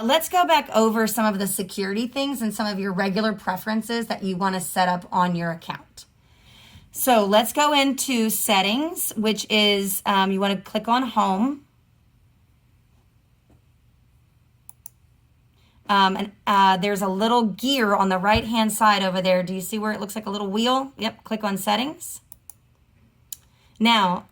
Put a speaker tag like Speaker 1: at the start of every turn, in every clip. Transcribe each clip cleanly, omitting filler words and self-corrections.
Speaker 1: let's go back over some of the security things and some of your regular preferences that you want to set up on your account. So let's go into settings, which is you want to click on home. There's a little gear on the right-hand side over there. Do you see where it looks like a little wheel? Yep, click on settings. Now,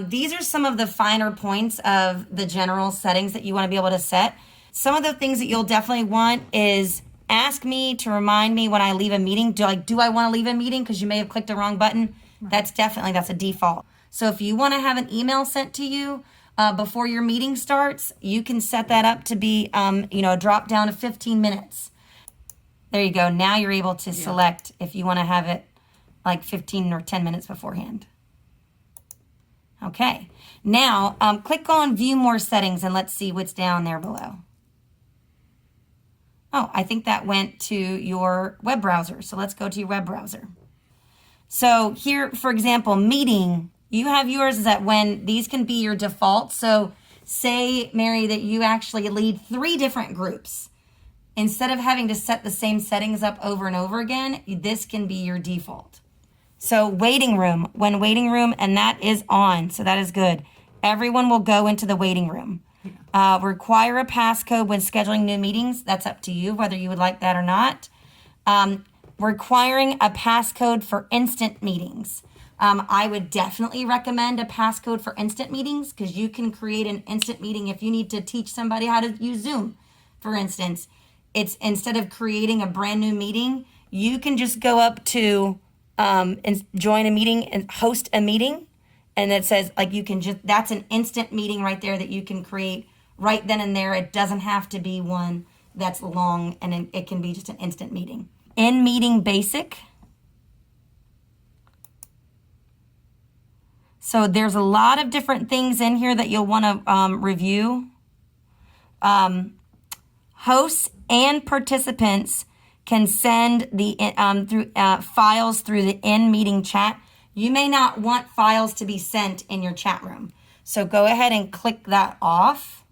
Speaker 1: these are some of the finer points of the general settings that you want to be able to set. Some of the things that you'll definitely want is ask me to remind me when I leave a meeting. Do I want to leave a meeting because you may have clicked the wrong button? Right. That's a default. So if you want to have an email sent to you before your meeting starts, you can set that up to be, a drop down to 15 minutes. There you go. Now you're able to select if you want to have it like 15 or 10 minutes beforehand. Okay. Now click on view more settings and let's see what's down there below. Oh, I think that went to your web browser. So let's go to your web browser. So here, for example, meeting, you have yours is that when these can be your default. So say, Mary, that you actually lead 3 different groups. Instead of having to set the same settings up over and over again, this can be your default. So waiting room, and that is on, so that is good. Everyone will go into the waiting room. Require a passcode when scheduling new meetings. That's up to you whether you would like that or not. Requiring a passcode for instant meetings. I would definitely recommend a passcode for instant meetings because you can create an instant meeting if you need to teach somebody how to use Zoom, for instance. It's instead of creating a brand new meeting, you can just go up to and join a meeting and host a meeting. And it says that's an instant meeting right there that you can create right then and there. It doesn't have to be one that's long, and it can be just an instant meeting. In meeting basic. So there's a lot of different things in here that you'll want to review. Hosts and participants can send the files through the in-meeting chat. You may not want files to be sent in your chat room. So go ahead and click that off.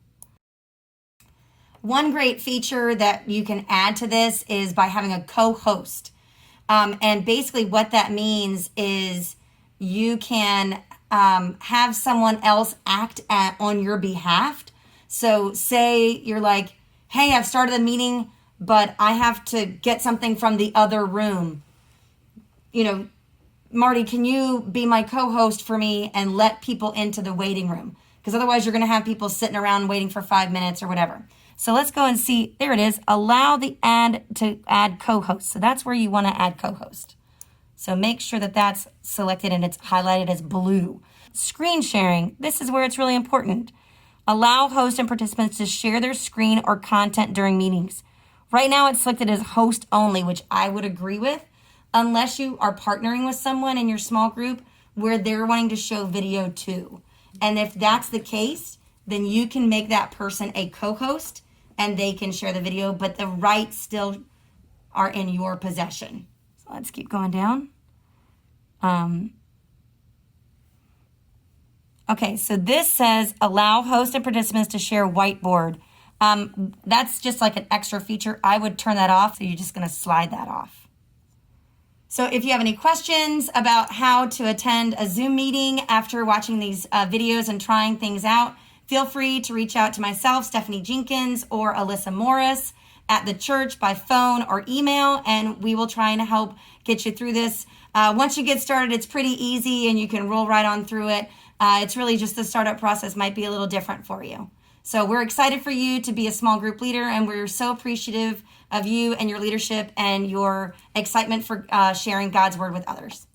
Speaker 1: One great feature that you can add to this is by having a co-host. And basically what that means is you can have someone else act on your behalf. So say you're like, hey, I've started a meeting, but I have to get something from the other room. Marty, can you be my co-host for me and let people into the waiting room? Because otherwise you're going to have people sitting around waiting for 5 minutes or whatever. So let's go and see. There it is. Allow the to add co-host. So that's where you want to add co-host. So make sure that that's selected and it's highlighted as blue. Screen sharing. This is where it's really important. Allow hosts and participants to share their screen or content during meetings. Right now it's selected as host only, which I would agree with, unless you are partnering with someone in your small group where they're wanting to show video too. And if that's the case, then you can make that person a co-host and they can share the video, but the rights still are in your possession. So let's keep going down. Okay, so this says allow hosts and participants to share whiteboard. That's just like an extra feature. I would turn that off, so you're just gonna slide that off. So if you have any questions about how to attend a Zoom meeting after watching these videos and trying things out, feel free to reach out to myself, Stephanie Jenkins, or Alyssa Morris at the church by phone or email, and we will try and help get you through this. Once you get started, it's pretty easy and you can roll right on through it. It's really just the startup process might be a little different for you. So we're excited for you to be a small group leader, and we're so appreciative of you and your leadership and your excitement for sharing God's word with others.